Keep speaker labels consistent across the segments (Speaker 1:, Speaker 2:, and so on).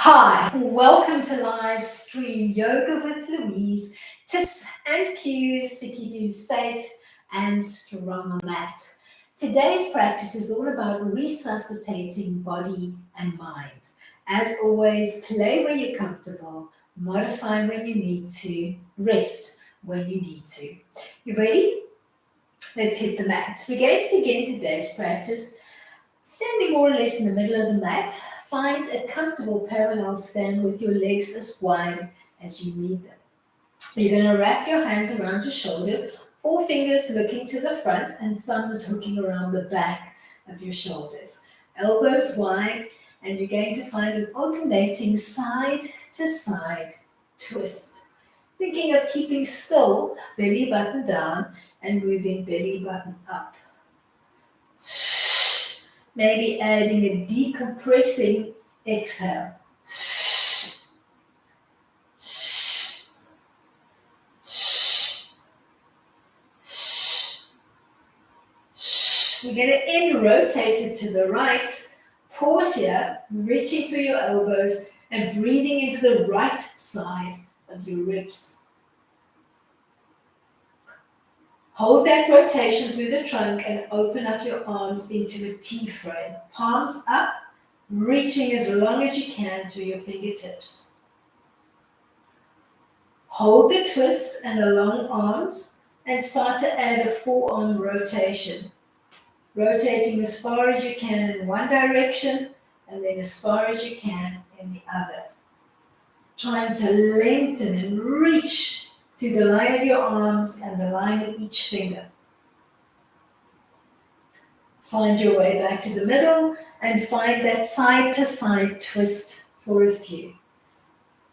Speaker 1: Hi, welcome to live stream yoga with Louise. Tips and cues to keep you safe and strong on the mat. Today's practice is all about resuscitating body and mind. As always, play when you're comfortable, modify when you need to, rest when you need to. You ready? Let's hit the mat. We're going to begin today's practice standing more or less in the middle of the mat. Find a comfortable parallel stand with your legs as wide as you need them. You're going to wrap your hands around your shoulders, four fingers looking to the front and thumbs hooking around the back of your shoulders. Elbows wide, and you're going to find an alternating side to side twist. Thinking of keeping still, belly button down and moving belly button up. Maybe adding a decompressing exhale. We're going to end rotated to the right. Pause here, reaching through your elbows and breathing into the right side of your ribs. Hold that rotation through the trunk and open up your arms into a T frame. Palms up, reaching as long as you can through your fingertips. Hold the twist and the long arms and start to add a forearm rotation. Rotating as far as you can in one direction and then as far as you can in the other. Trying to lengthen and reach through the line of your arms and the line of each finger. Find your way back to the middle and find that side to side twist for a few.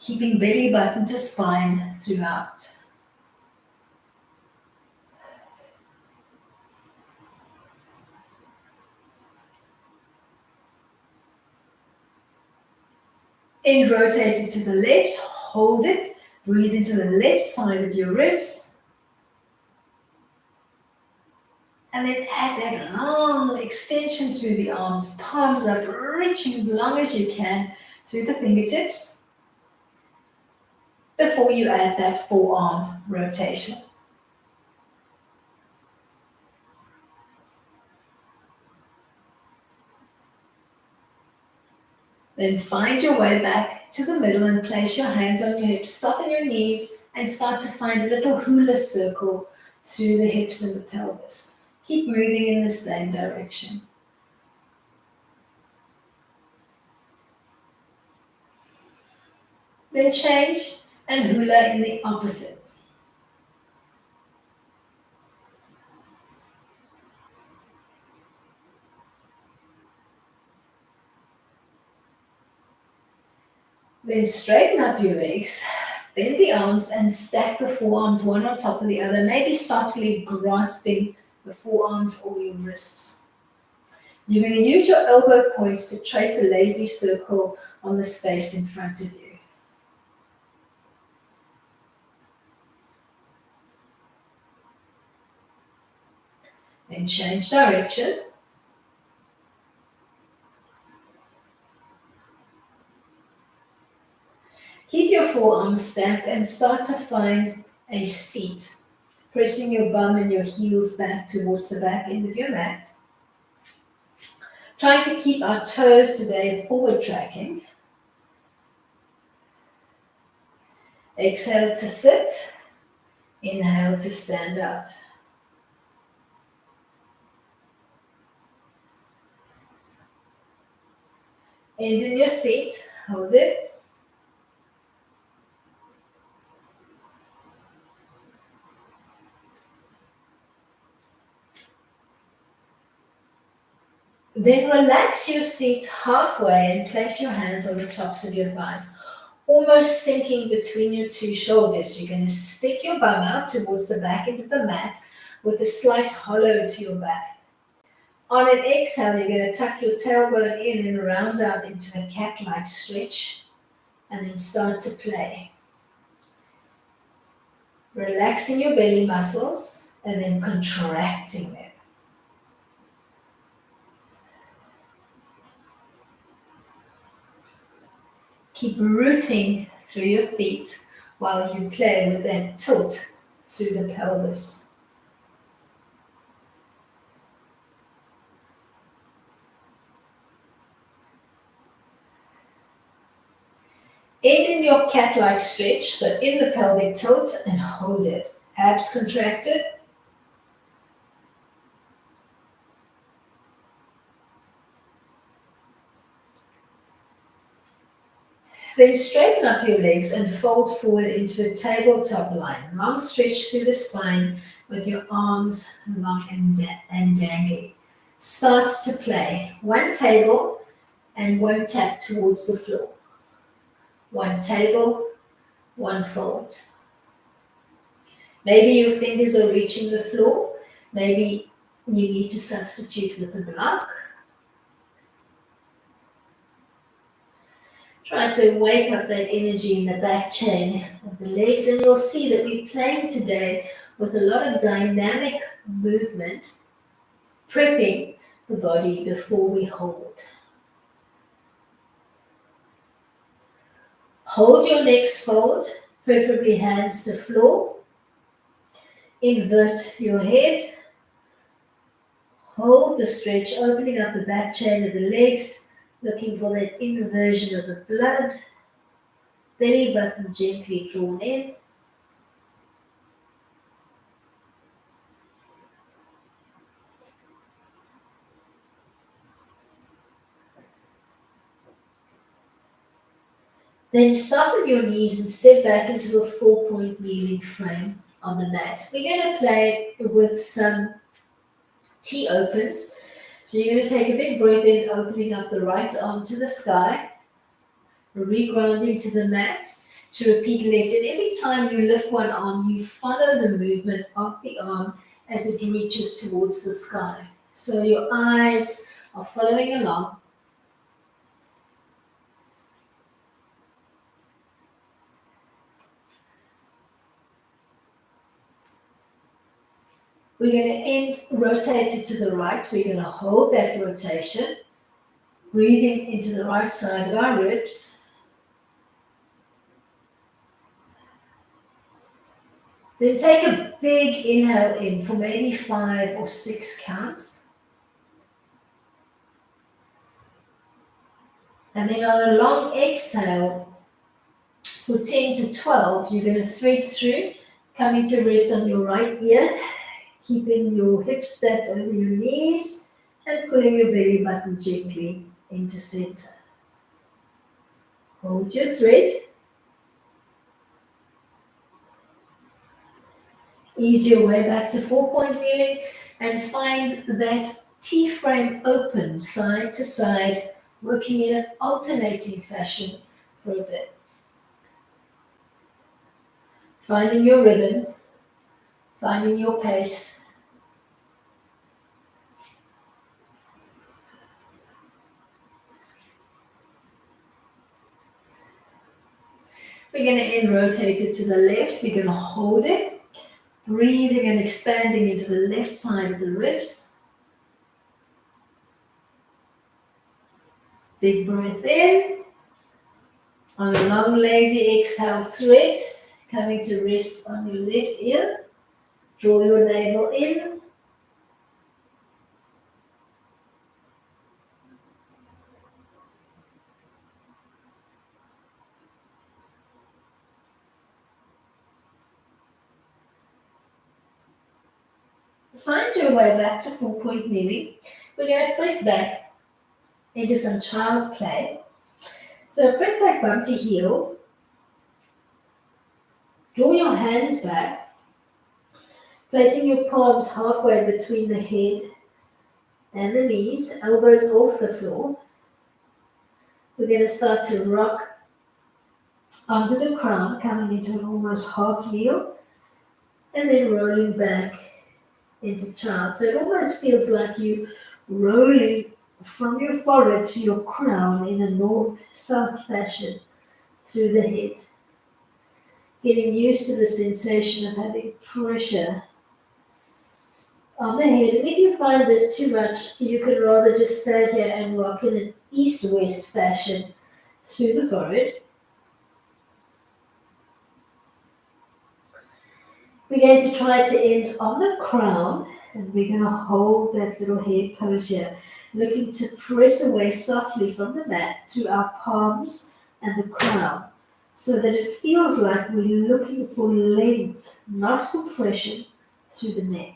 Speaker 1: Keeping belly button to spine throughout. End rotated to the left, hold it, breathe into the left side of your ribs. And then add that long extension through the arms, palms up, reaching as long as you can through the fingertips before you add that forearm rotation. Then find your way back to the middle and place your hands on your hips, soften your knees and start to find a little hula circle through the hips and the pelvis. Keep moving in the same direction. Then change and hula in the opposite. Then straighten up your legs, bend the arms and stack the forearms one on top of the other, maybe softly grasping the forearms or your wrists. You're going to use your elbow points to trace a lazy circle on the space in front of you. Then change direction. Keep your forearms stacked and start to find a seat, pressing your bum and your heels back towards the back end of your mat. Trying to keep our toes today forward tracking. Exhale to sit, inhale to stand up. End in your seat, hold it. Then relax your seat halfway and place your hands on the tops of your thighs, almost sinking between your two shoulders. You're going to stick your bum out towards the back end of the mat with a slight hollow to your back. On an exhale, you're going to tuck your tailbone in and round out into a cat-like stretch and then start to play. Relaxing your belly muscles and then contracting them. Keep rooting through your feet while you play with that tilt through the pelvis. End in your cat-like stretch, so in the pelvic tilt and hold it. Abs contracted. Then straighten up your legs and fold forward into a tabletop line. Long stretch through the spine with your arms long and dangling. Start to play. One table and one tap towards the floor. One table, one fold. Maybe your fingers are reaching the floor. Maybe you need to substitute with a block. Try to wake up that energy in the back chain of the legs, and you'll see that we're playing today with a lot of dynamic movement, prepping the body before we hold. Hold your next fold, preferably hands to floor. Invert your head. Hold the stretch, opening up the back chain of the legs, looking for that inversion of the blood. Belly button gently drawn in. Then soften your knees and step back into a 4-point kneeling frame on the mat. We're going to play with some T-opens. So you're going to take a big breath in, opening up the right arm to the sky, regrounding to the mat to repeat left. And every time you lift one arm, you follow the movement of the arm as it reaches towards the sky. So your eyes are following along. We're going to end rotated to the right. We're going to hold that rotation, breathing into the right side of our ribs. Then take a big inhale in for maybe 5 or 6 counts. And then on a long exhale for 10 to 12, you're going to thread through, coming to rest on your right ear, keeping your hips stacked over your knees and pulling your belly button gently into center. Hold your thread. Ease your way back to 4-point kneeling and find that T-frame open side to side, working in an alternating fashion for a bit. Finding your rhythm, finding your pace. We're going to end rotated to the left. We're going to hold it, breathing and expanding into the left side of the ribs. Big breath in. On a long, lazy exhale, thread, coming to rest on your left ear. Draw your navel in. Find your way back to 4-point kneeling. We're going to press back into some child play. So press back, bum to heel. Draw your hands back, placing your palms halfway between the head and the knees, elbows off the floor. We're going to start to rock onto the crown, coming into an almost half kneel, and then rolling back into child. So it almost feels like you rolling from your forehead to your crown in a north-south fashion through the head. Getting used to the sensation of having pressure on the head. And if you find this too much, you could rather just stay here and rock in an east-west fashion through the forehead. We're going to try to end on the crown, and we're going to hold that little head pose here, looking to press away softly from the mat through our palms and the crown, so that it feels like we're looking for length, not compression, through the neck.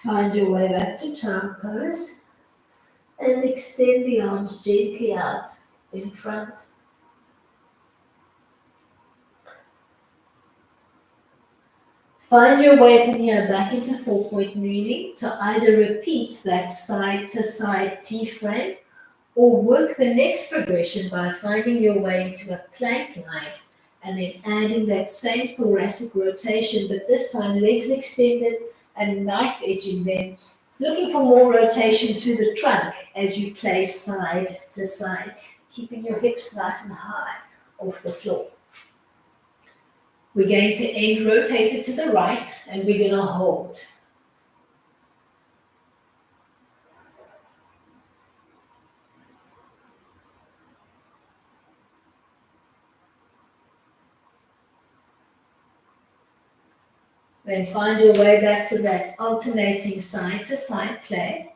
Speaker 1: Find your way back to child pose and extend the arms gently out in front. Find your way from here back into 4-point kneeling to either repeat that side to side T-frame or work the next progression by finding your way into a plank line and then adding that same thoracic rotation, but this time legs extended and knife edging them, looking for more rotation through the trunk as you play side to side, keeping your hips nice and high off the floor. We're going to end rotated to the right, and we're going to hold. Then find your way back to that alternating side to side play.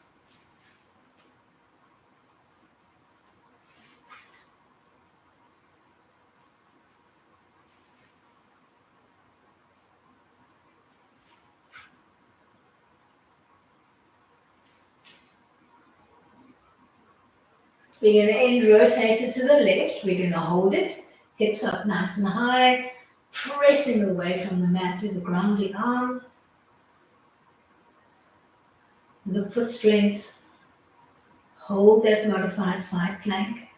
Speaker 1: We're going to end rotated to the left. We're going to hold it, hips up nice and high, pressing away from the mat through the grounding arm. Look for strength. Hold that modified side plank.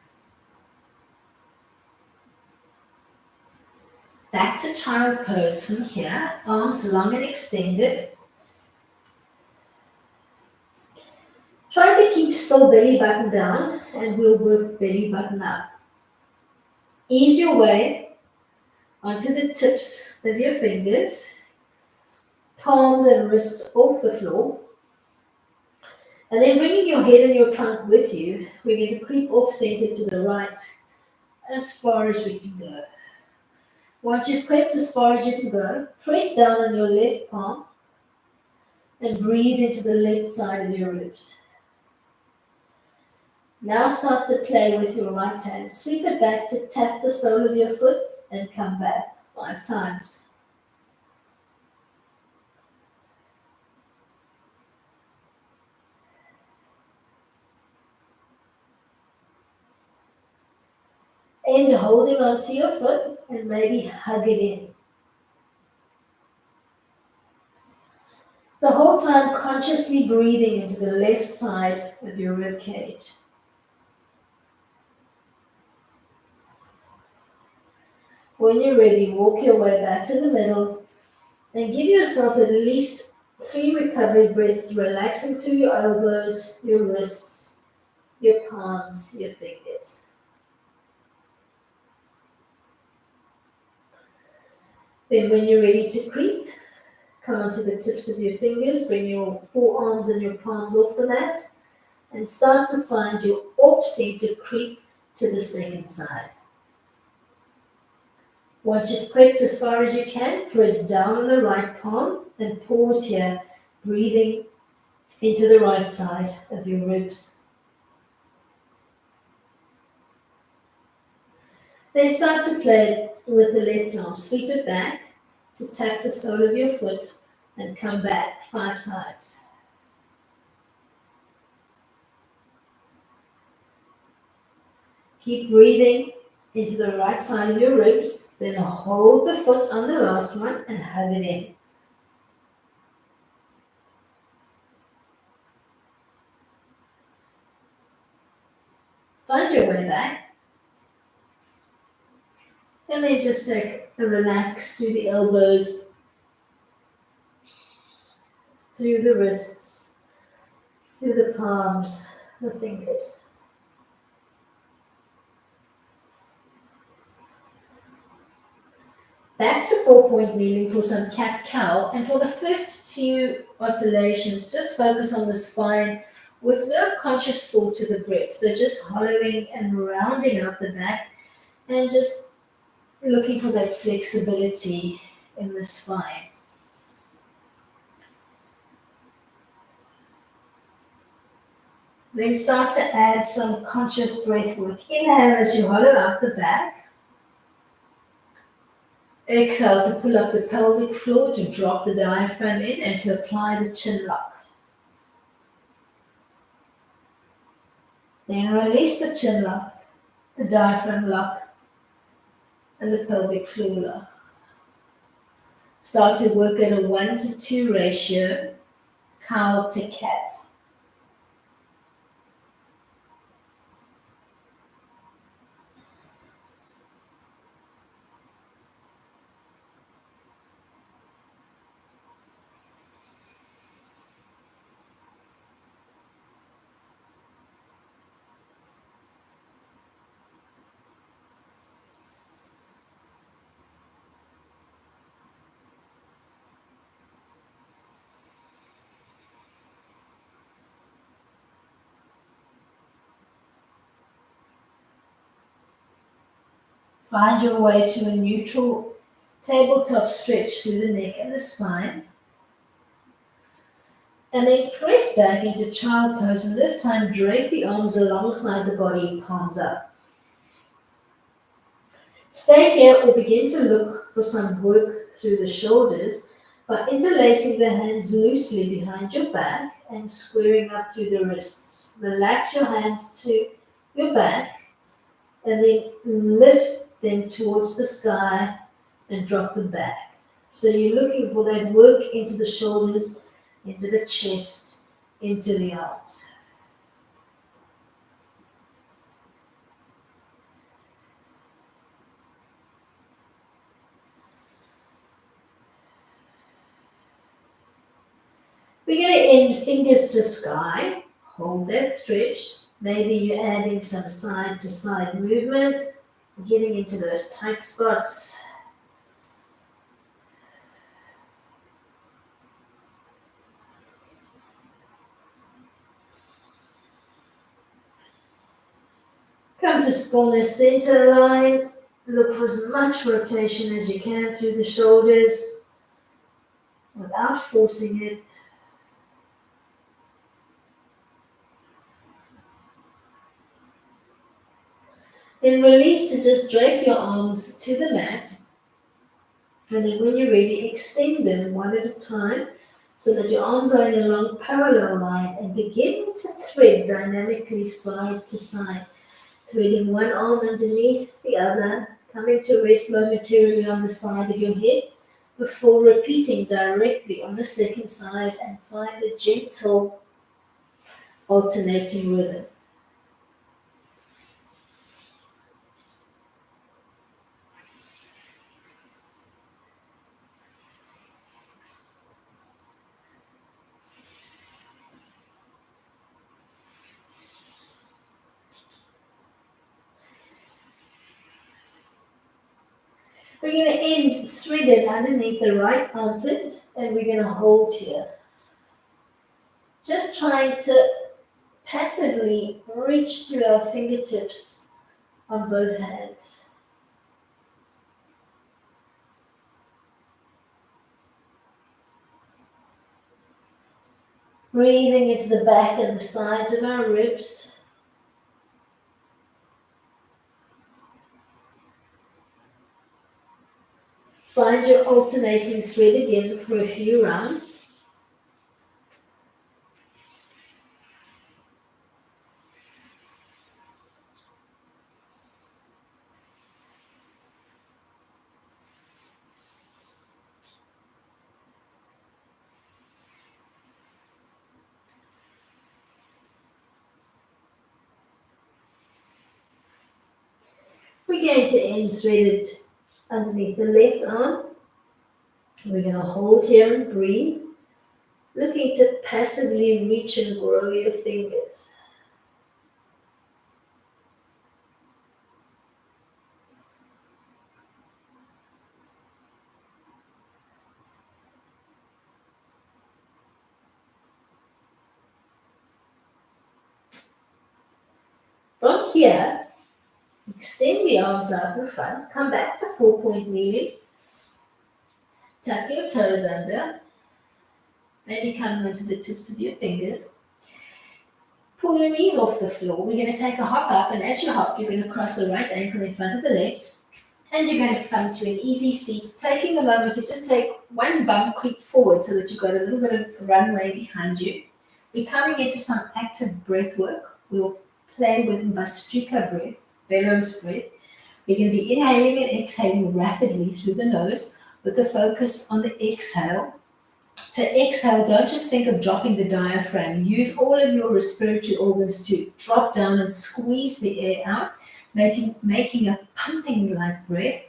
Speaker 1: Back to child pose from here, arms long and extended. Try to keep still belly button down, and we'll work belly button up. Ease your way onto the tips of your fingers, palms and wrists off the floor. And then bringing your head and your trunk with you, we're going to creep off center to the right as far as we can go. Once you've crept as far as you can go, press down on your left palm and breathe into the left side of your ribs. Now start to play with your right hand. Sweep it back to tap the sole of your foot and come back 5 times. End holding onto your foot and maybe hug it in. The whole time consciously breathing into the left side of your rib cage. When you're ready, walk your way back to the middle and give yourself at least 3 recovery breaths, relaxing through your elbows, your wrists, your palms, your fingers. Then when you're ready to creep, come onto the tips of your fingers, bring your forearms and your palms off the mat, and start to find your off-center creep to the second side. Once you've crept as far as you can, press down on the right palm and pause here, breathing into the right side of your ribs. Then start to play with the left arm. Sweep it back to tap the sole of your foot and come back 5 times. Keep breathing into the right side of your ribs, then hold the foot on the last one and hug it in. Find your way back. And then just take a relax through the elbows, through the wrists, through the palms, the fingers. Back to 4-point kneeling for some cat-cow, and for the first few oscillations, just focus on the spine with no conscious thought to the breath. So just hollowing and rounding out the back and just looking for that flexibility in the spine. Then start to add some conscious breath work. Inhale as you hollow out the back. Exhale to pull up the pelvic floor, to drop the diaphragm in and to apply the chin lock. Then release the chin lock, the diaphragm lock, and the pelvic floor lock. Start to work at a 1-to-2 ratio, cow to cat. Find your way to a neutral tabletop stretch through the neck and the spine. And then press back into child pose, and this time drape the arms alongside the body, palms up. Stay here or begin to look for some work through the shoulders by interlacing the hands loosely behind your back and squaring up through the wrists. Relax your hands to your back and then lift them towards the sky and drop them back. So you're looking for that work into the shoulders, into the chest, into the arms. We're going to end fingers to sky. Hold that stretch. Maybe you're adding some side to side movement, getting into those tight spots. Come to stillness, center aligned. Look for as much rotation as you can through the shoulders without forcing it. Then release to just drape your arms to the mat. And then when you're ready, extend them one at a time so that your arms are in a long parallel line and begin to thread dynamically side to side. Threading one arm underneath the other, coming to rest momentarily on the side of your head before repeating directly on the second side, and find a gentle alternating rhythm. We're going to end threaded underneath the right armpit, and we're going to hold here. Just trying to passively reach through our fingertips on both hands. Breathing into the back and the sides of our ribs. Find your alternating thread again for a few rounds. We're going to end threaded underneath the left arm. We're going to hold here and breathe, looking to passively reach and grow your fingers. From here, extend the arms out in front, come back to 4-point kneeling, tuck your toes under, maybe coming onto the tips of your fingers. Pull your knees off the floor. We're going to take a hop up, and as you hop, you're going to cross the right ankle in front of the left, and you're going to come to an easy seat, taking a moment to just take one bum creep forward so that you've got a little bit of runway behind you. We're coming into some active breath work. We'll play with Bastrika breath, bellows breath. We're going to be inhaling and exhaling rapidly through the nose with a focus on the exhale. To exhale, don't just think of dropping the diaphragm. Use all of your respiratory organs to drop down and squeeze the air out, making a pumping-like breath.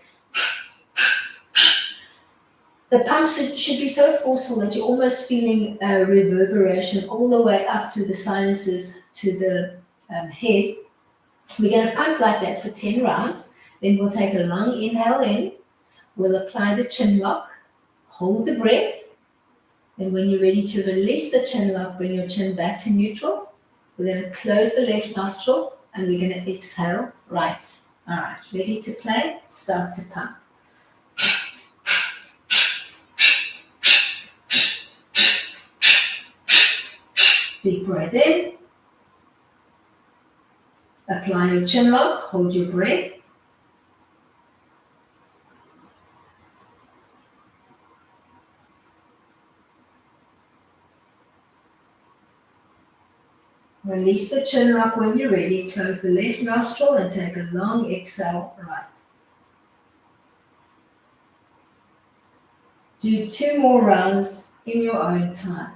Speaker 1: The pumps should be so forceful that you're almost feeling a reverberation all the way up through the sinuses to the head. We're going to pump like that for 10 rounds. Then we'll take a long inhale in. We'll apply the chin lock, hold the breath. And when you're ready to release the chin lock, bring your chin back to neutral. We're going to close the left nostril and we're going to exhale right. All right, ready to play? Start to pump. Deep breath in. Apply your chin lock, hold your breath. Release the chin lock when you're ready. Close the left nostril and take a long exhale right. Do 2 more rounds in your own time.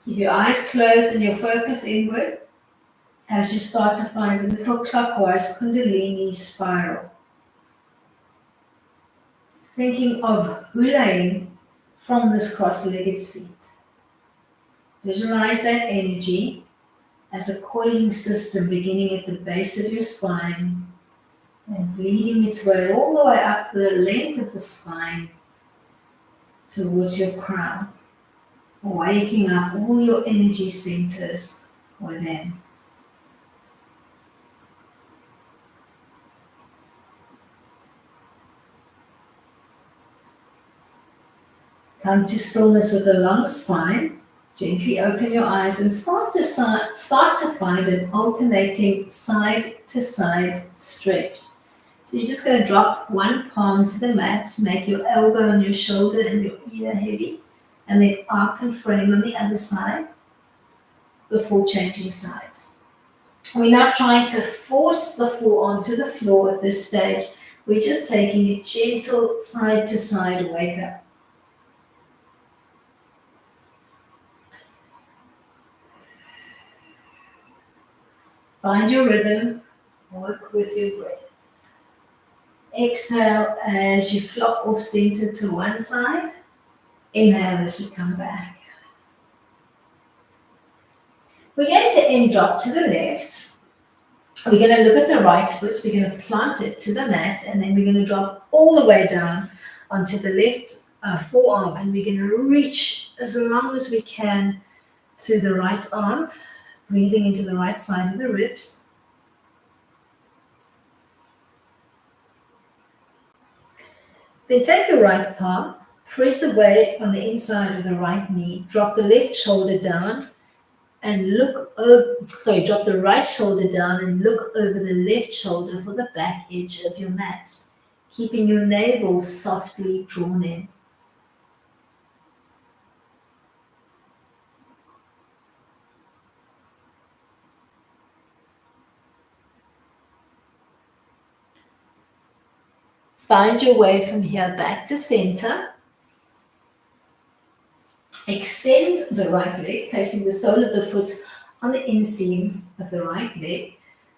Speaker 1: Keep your eyes closed and your focus inward as you start to find the little clockwise Kundalini spiral. Thinking of hulaing from this cross-legged seat. Visualize that energy as a coiling system beginning at the base of your spine and bleeding its way all the way up the length of the spine towards your crown, waking up all your energy centers within. Come to stillness with a long spine. Gently open your eyes and start to find an alternating side-to-side stretch. So you're just going to drop one palm to the mat, make your elbow on your shoulder and your ear heavy, and then arc and frame on the other side before changing sides. We're not trying to force the forearm to the floor at this stage. We're just taking a gentle side-to-side wake up. Find your rhythm, work with your breath. Exhale as you flop off center to one side. Inhale as you come back. We're going to end drop to the left. We're going to look at the right foot. We're going to plant it to the mat, and then we're going to drop all the way down onto the left forearm, and we're going to reach as long as we can through the right arm, breathing into the right side of the ribs. Then take your right palm, press away on the inside of the right knee, drop the left shoulder down, and look over, sorry, drop the right shoulder down and look over the left shoulder for the back edge of your mat, keeping your navel softly drawn in. Find your way from here back to center. Extend the right leg, placing the sole of the foot on the inseam of the right leg.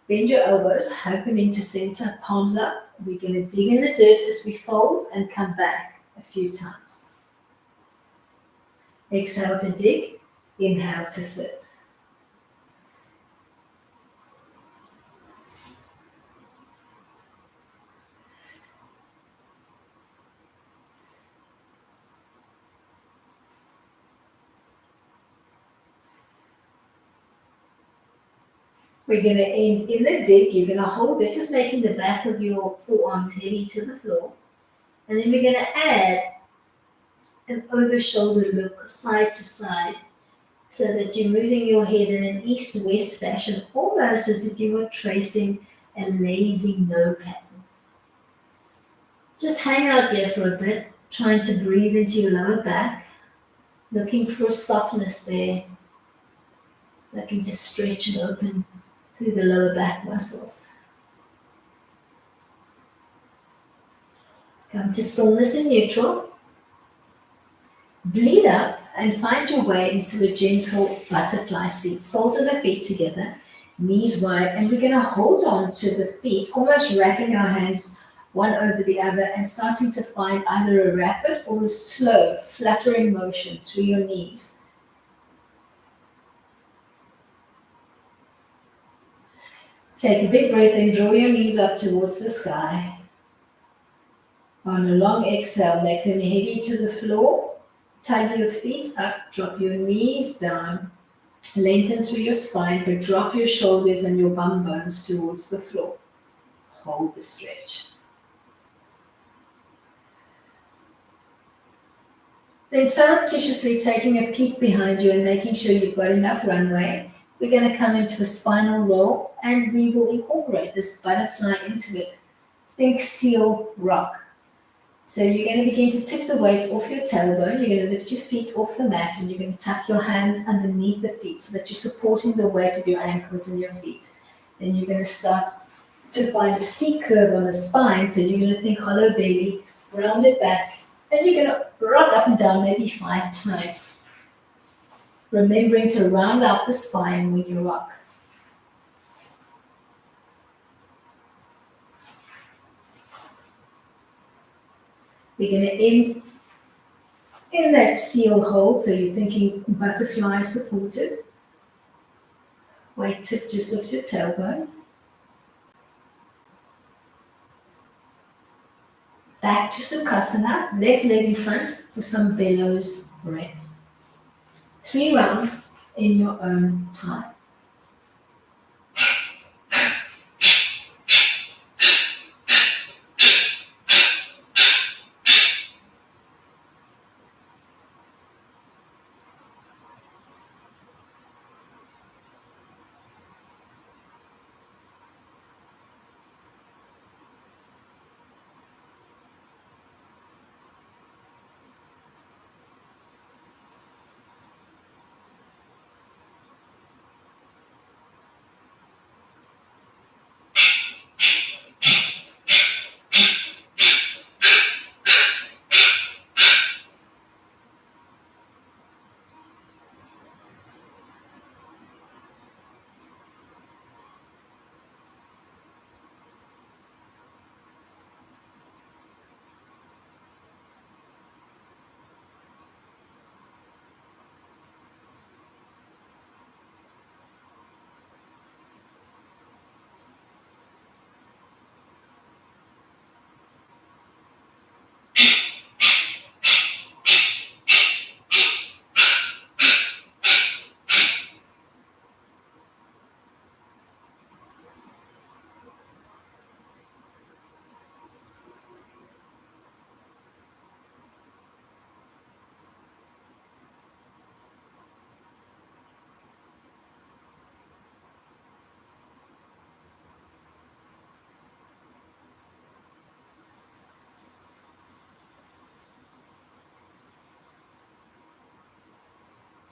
Speaker 1: Bend your elbows, hug them into center, palms up. We're going to dig in the dirt as we fold and come back a few times. Exhale to dig, inhale to sit. We're going to end in the dig. You're going to hold it, just making the back of your forearms heavy to the floor. And then we're going to add an over-shoulder look side to side so that you're moving your head in an east-west fashion, almost as if you were tracing a lazy no pattern. Just hang out here for a bit, trying to breathe into your lower back, looking for a softness there, looking to stretch and open through the lower back muscles. Come to stillness in neutral. Bleed up and find your way into a gentle butterfly seat. Soles of the feet together, knees wide, and we're going to hold on to the feet, almost wrapping our hands one over the other and starting to find either a rapid or a slow fluttering motion through your knees. Take a big breath and draw your knees up towards the sky. On a long exhale, make them heavy to the floor. Tug your feet up, drop your knees down. Lengthen through your spine, but drop your shoulders and your bum bones towards the floor. Hold the stretch. Then surreptitiously taking a peek behind you and making sure you've got enough runway, we're going to come into a spinal roll and we will incorporate this butterfly into it. Think seal rock. So you're going to begin to tip the weight off your tailbone. You're going to lift your feet off the mat and you're going to tuck your hands underneath the feet so that you're supporting the weight of your ankles and your feet. Then you're going to start to find a C curve on the spine. So you're going to think hollow belly, rounded back, and you're going to rock up and down maybe 5 times. Remembering to round out the spine when you rock. We're going to end in that seal hold, so you're thinking butterfly supported. Weight tip just off your tailbone. Back to Sukhasana, left leg in front for some bellows breath. 3 rounds in your own time.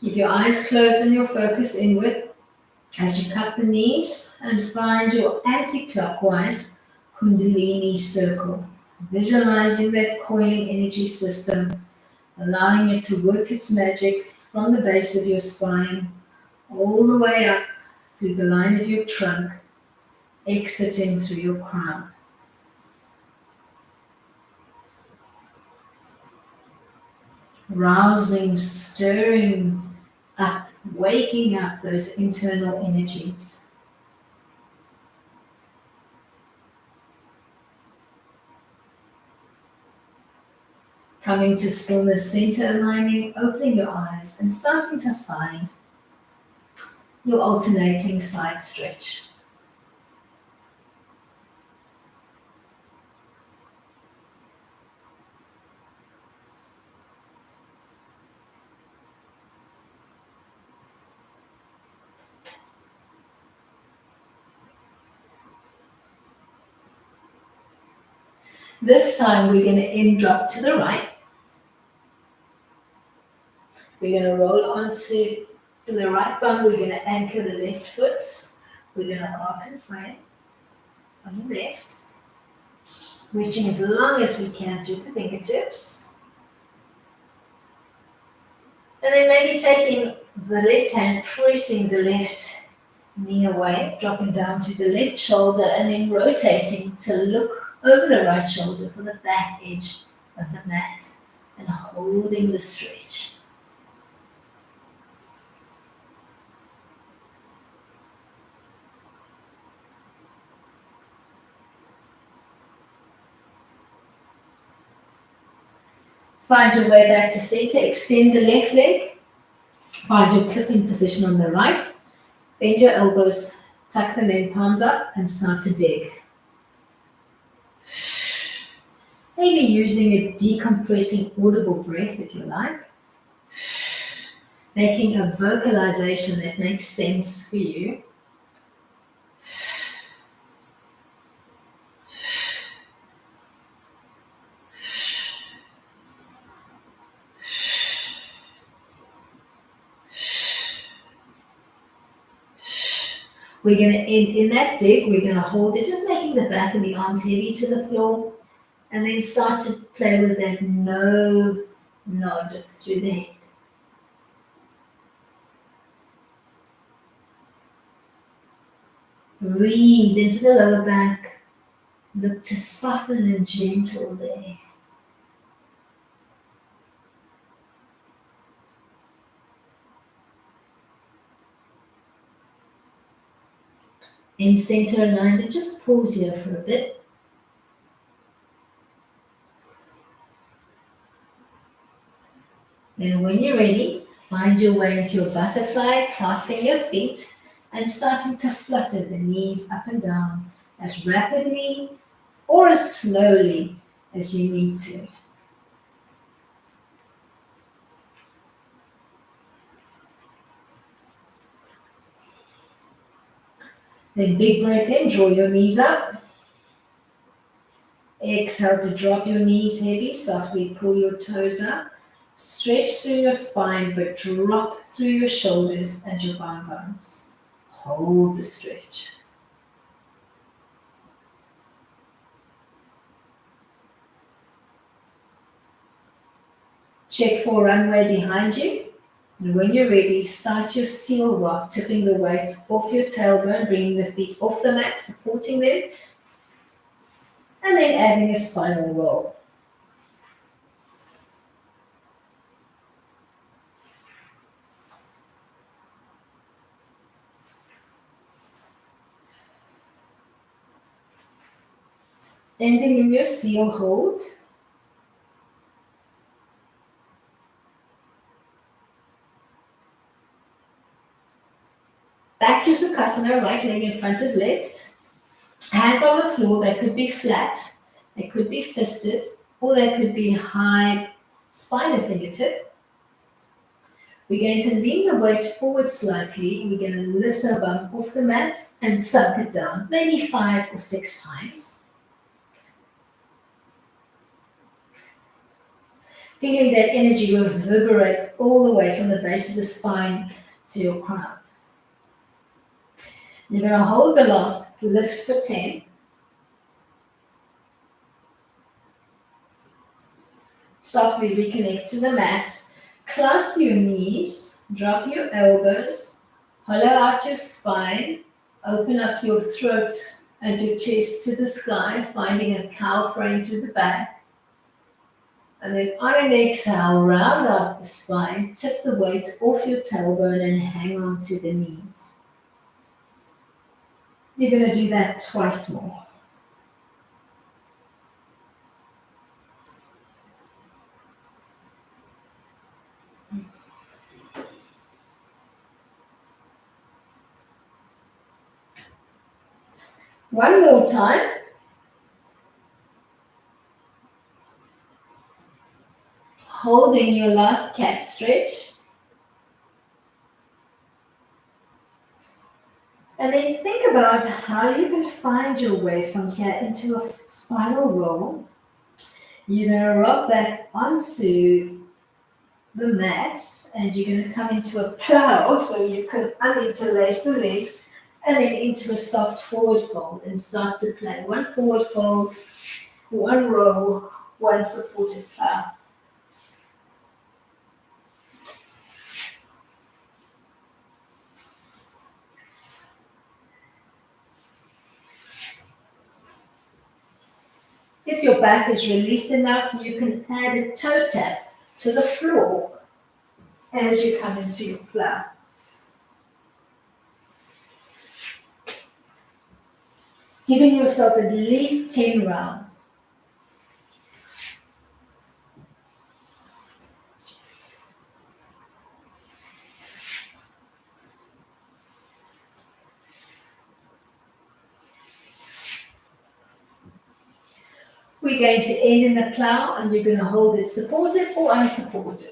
Speaker 1: Keep your eyes closed and your focus inward as you cup the knees and find your anti-clockwise Kundalini circle. Visualizing that coiling energy system, allowing it to work its magic from the base of your spine all the way up through the line of your trunk, exiting through your crown. Rousing, stirring up, waking up those internal energies. Coming to stillness, center aligning, opening your eyes and starting to find your alternating side stretch. This time we're going to end drop to the right. We're going to roll onto the right bum. We're going to anchor the left foot. We're going to arc and frame on the left, reaching as long as we can through the fingertips. And then maybe taking the left hand, pressing the left knee away, dropping down through the left shoulder, and then rotating to look over the right shoulder for the back edge of the mat and holding the stretch. Find your way back to center, extend the left leg, find your clipping position on the right, bend your elbows, tuck them in, palms up, and start to dig. Maybe using a decompressing audible breath if you like, making a vocalization that makes sense for you. We're going to end in that dig. We're going to hold it, just making the back and the arms heavy to the floor, and then start to play with that no nod through the head. Breathe into the lower back. Look to soften and gentle there. In center aligned, and just pause here for a bit. Then when you're ready, find your way into your butterfly, clasping your feet and starting to flutter the knees up and down as rapidly or as slowly as you need to. Then big breath in, draw your knees up. Exhale to drop your knees heavy, softly pull your toes up. Stretch through your spine, but drop through your shoulders and your bum bones. Hold the stretch. Check for runway behind you. And when you're ready, start your seal rock, tipping the weight off your tailbone, bringing the feet off the mat, supporting them, and then adding a spinal roll. Ending in your seal hold. Back to Sukhasana, right leg in front of left. Hands on the floor, they could be flat, they could be fisted, or they could be high spine fingertip. We're going to lean the weight forward slightly. We're going to lift our bum off the mat and thump it down, maybe 5 or 6 times. feeling that energy reverberate all the way from the base of the spine to your crown. You're going to hold the last lift for 10. Softly reconnect to the mat. Clasp your knees, drop your elbows, hollow out your spine, open up your throat and your chest to the sky, finding a cow frame through the back. And then on an exhale, round out the spine, tip the weight off your tailbone and hang on to the knees. You're going to do that twice more. One more time. Holding your last cat stretch. And then think about how you can find your way from here into a spinal roll. You're going to rock back onto the mats and you're going to come into a plow so you can uninterlace the legs and then into a soft forward fold and start to play. One forward fold, one roll, one supported plow. If your back is released enough, you can add a toe tap to the floor as you come into your plow. Giving yourself at least 10 rounds. We're going to end in the plow and you're going to hold it supported or unsupported.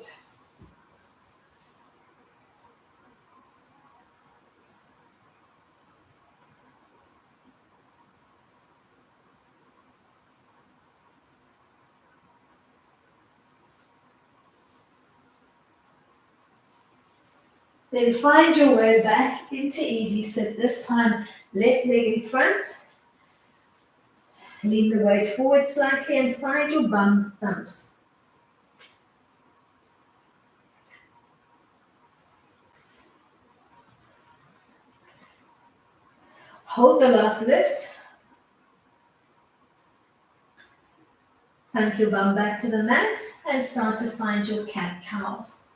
Speaker 1: Then find your way back into easy sit. This time, left leg in front. Lean the weight forward slightly and find your bum thumps. Hold the last lift. Thump your bum back to the mat and start to find your cat-cows.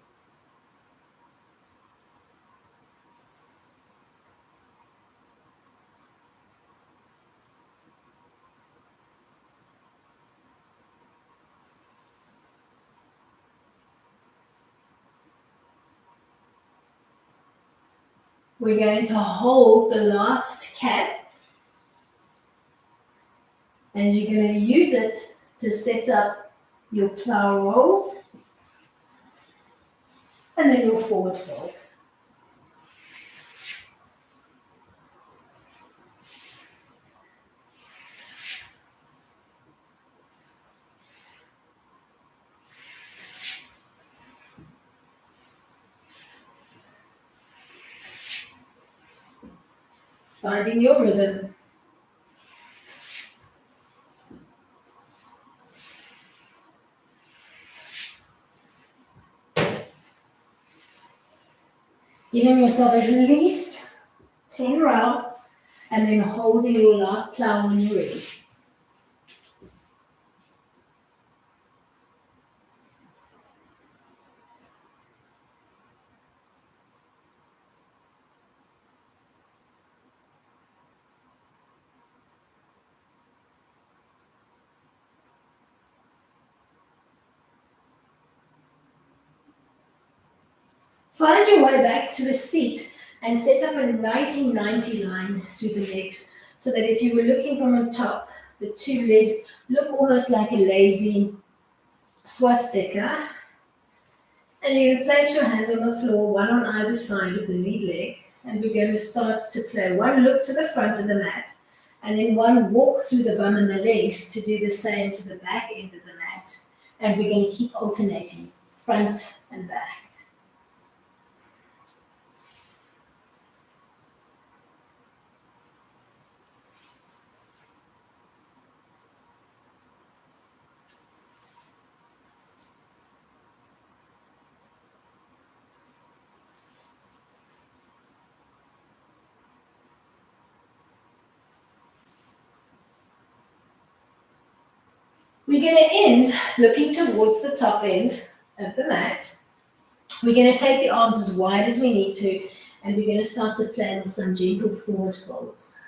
Speaker 1: We're going to hold the last cat and you're going to use it to set up your plow roll and then your forward fold. Finding your rhythm. Giving yourself at least 10 rounds and then holding your last plow when you're ready. Find your way back to a seat and set up a 90-90 line through the legs so that if you were looking from the top, the two legs look almost like a lazy swastika. And you're going to place your hands on the floor, one on either side of the lead leg, and we're going to start to play one look to the front of the mat and then one walk through the bum and the legs to do the same to the back end of the mat. and we're going to keep alternating front and back. We're going to end looking towards the top end of the mat. We're going to take the arms as wide as we need to, and we're going to start to play with some gentle forward folds.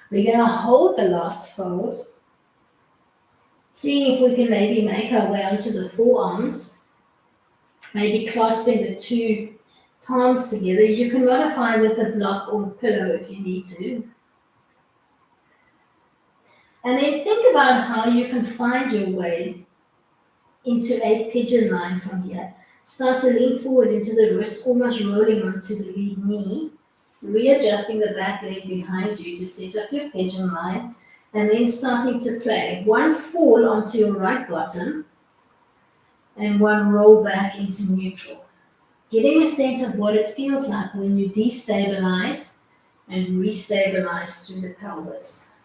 Speaker 1: We're going to hold the last fold, seeing if we can maybe make our way onto the forearms, maybe clasping the two palms together. You can modify with a block or a pillow if you need to. And then think about how you can find your way into a pigeon line from here. Start to lean forward into the wrist, almost rolling onto the lead knee, readjusting the back leg behind you to set up your pigeon line, and then starting to play. One fall onto your right bottom, and one roll back into neutral. Getting a sense of what it feels like when you destabilize and restabilize through the pelvis.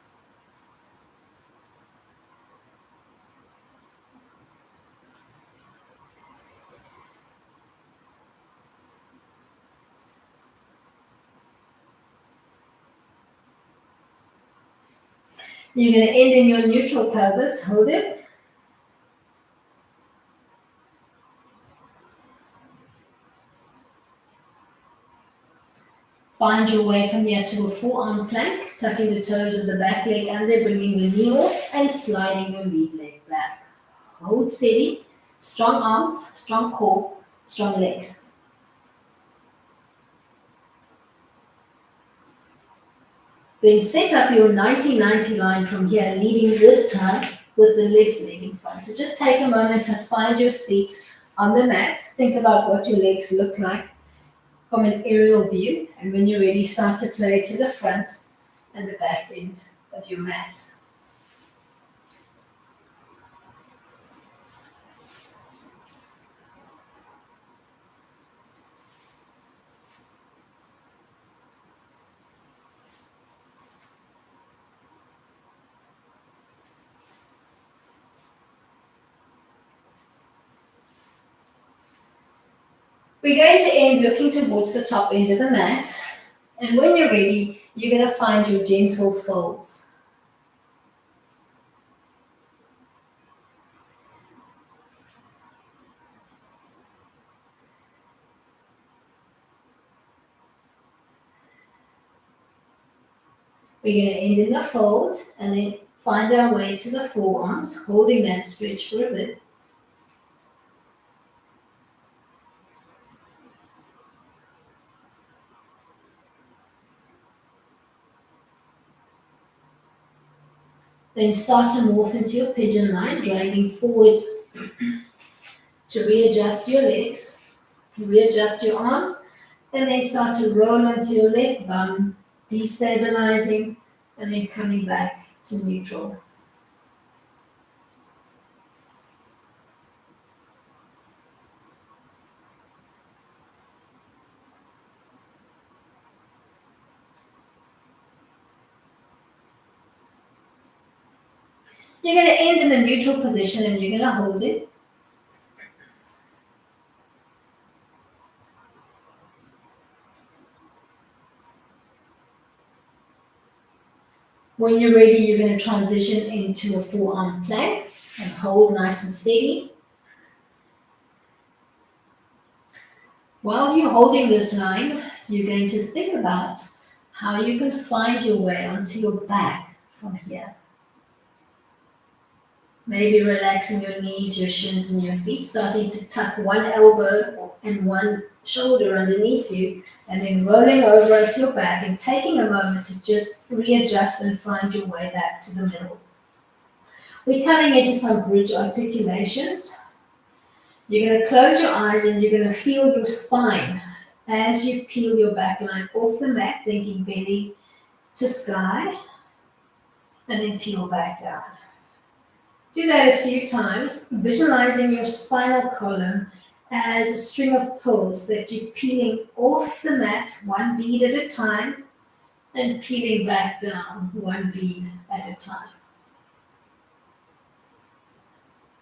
Speaker 1: You're going to end in your neutral pelvis. Hold it. Find your way from here to a forearm plank, tucking the toes of the back leg under, bringing the knee off and sliding your lead leg back. Hold steady. Strong arms, strong core, strong legs. Then set up your 90-90 line from here, leading this time with the left leg in front. So just take a moment to find your seat on the mat. Think about what your legs look like from an aerial view. And when you're ready, start to play to the front and the back end of your mat. We're going to end looking towards the top end of the mat. And when you're ready, you're going to find your gentle folds. We're going to end in the fold and then find our way to the forearms, holding that stretch for a bit. Then start to morph into your pigeon line, dragging forward to readjust your legs, to readjust your arms, and then start to roll onto your left bum, destabilizing, and then coming back to neutral. You're going to end in the neutral position and you're going to hold it. When you're ready, you're going to transition into a forearm plank and hold nice and steady. While you're holding this line, you're going to think about how you can find your way onto your back from here. Maybe relaxing your knees, your shins, and your feet, starting to tuck one elbow and one shoulder underneath you, and then rolling over onto your back and taking a moment to just readjust and find your way back to the middle. We're coming into some bridge articulations. You're going to close your eyes and you're going to feel your spine as you peel your back line off the mat, thinking belly to sky, and then peel back down. Do that a few times, visualizing your spinal column as a string of pearls that you're peeling off the mat, one bead at a time, and peeling back down, one bead at a time.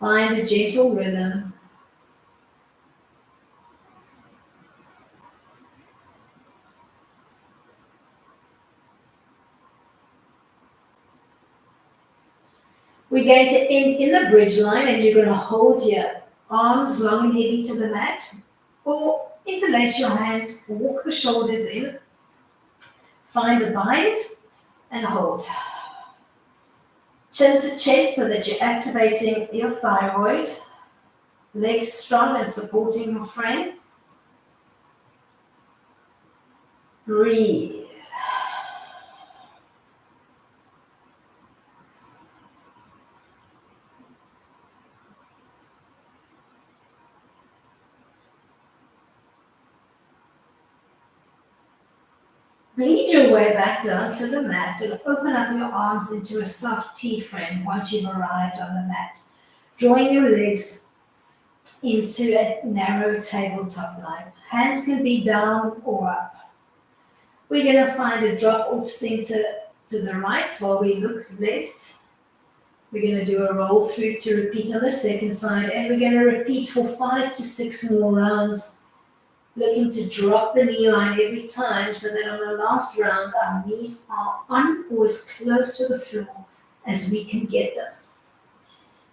Speaker 1: Find a gentle rhythm. We're going to end in the bridge line, and you're going to hold your arms long and heavy to the mat, or interlace your hands, walk the shoulders in, find a bind, and hold. Chin to chest so that you're activating your thyroid, legs strong and supporting your frame. Breathe. Bleed your way back down to the mat and open up your arms into a soft T frame once you've arrived on the mat. Drawing your legs into a narrow tabletop line. Hands can be down or up. We're going to find a drop off center to the right while we look left. We're going to do a roll through to repeat on the second side, and we're going to repeat for 5 to 6 more rounds, looking to drop the knee line every time so that on the last round our knees are on or as close to the floor as we can get them.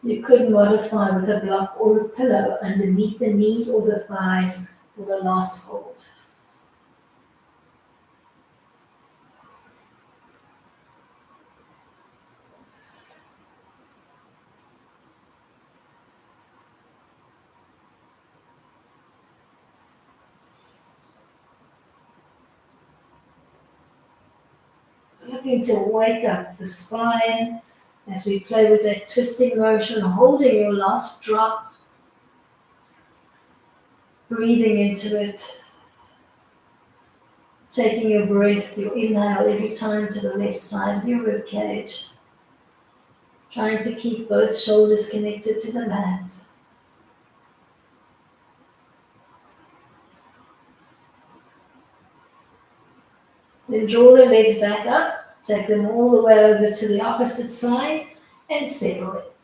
Speaker 1: You could modify with a block or a pillow underneath the knees or the thighs for the last hold. Looking to wake up the spine as we play with that twisting motion, holding your last drop, breathing into it, taking your breath, your inhale every time to the left side of your rib cage, trying to keep both shoulders connected to the mat. Then draw the legs back up, take them all the way over to the opposite side and settle it.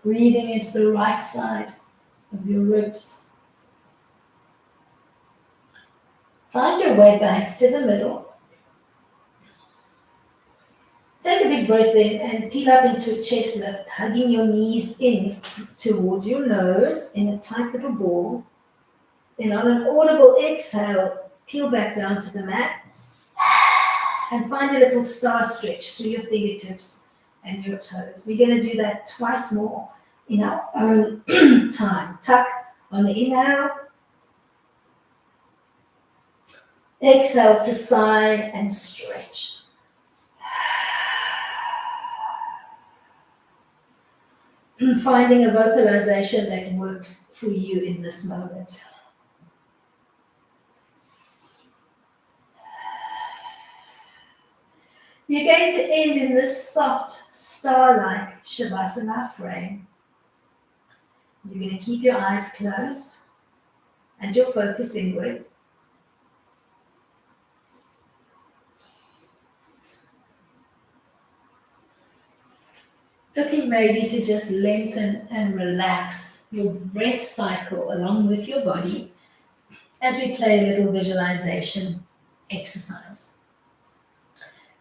Speaker 1: Breathing into the right side of your ribs. Find your way back to the middle. Take a big breath in and peel up into a chest lift, hugging your knees in towards your nose in a tight little ball. Then on an audible exhale, peel back down to the mat and find a little star stretch through your fingertips and your toes. We're going to do that twice more in our own time. Tuck on the inhale. Exhale to side and stretch. Finding a vocalization that works for you in this moment. You're going to end in this soft, star-like Shavasana frame. You're going to keep your eyes closed and your focus inward. Looking maybe to just lengthen and relax your breath cycle along with your body as we play a little visualization exercise.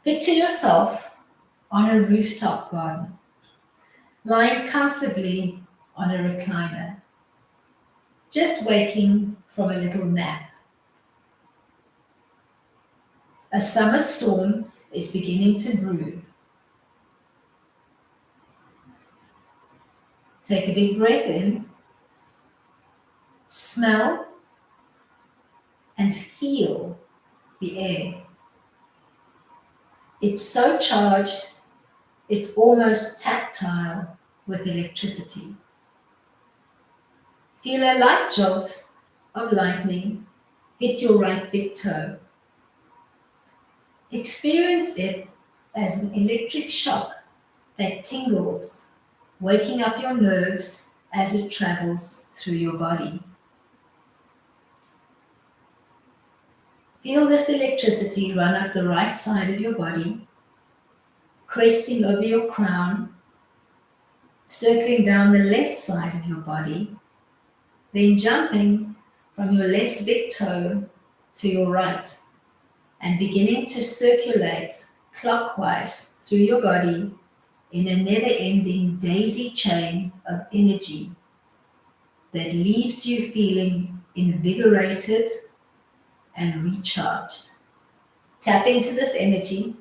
Speaker 1: Picture yourself on a rooftop garden, lying comfortably on a recliner, just waking from a little nap. A summer storm is beginning to brew. Take a big breath in smell, and feel the air. It's so charged, it's almost tactile with electricity. Feel a light jolt of lightning hit your right big toe. Experience it as an electric shock that tingles, waking up your nerves as it travels through your body. Feel this electricity run up the right side of your body, cresting over your crown, circling down the left side of your body, then jumping from your left big toe to your right and beginning to circulate clockwise through your body in a never-ending daisy chain of energy that leaves you feeling invigorated and recharged. Tap into this energy,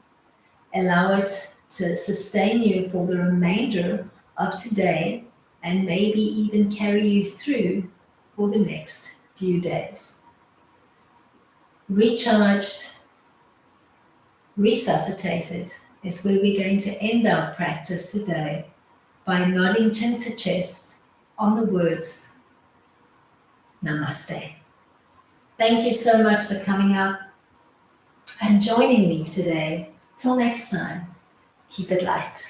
Speaker 1: allow it to sustain you for the remainder of today and maybe even carry you through for the next few days. Recharged, resuscitated is where we're going to end our practice today by nodding chin to chest on the words Namaste. Thank you so much for coming out and joining me today. Till next time, keep it light.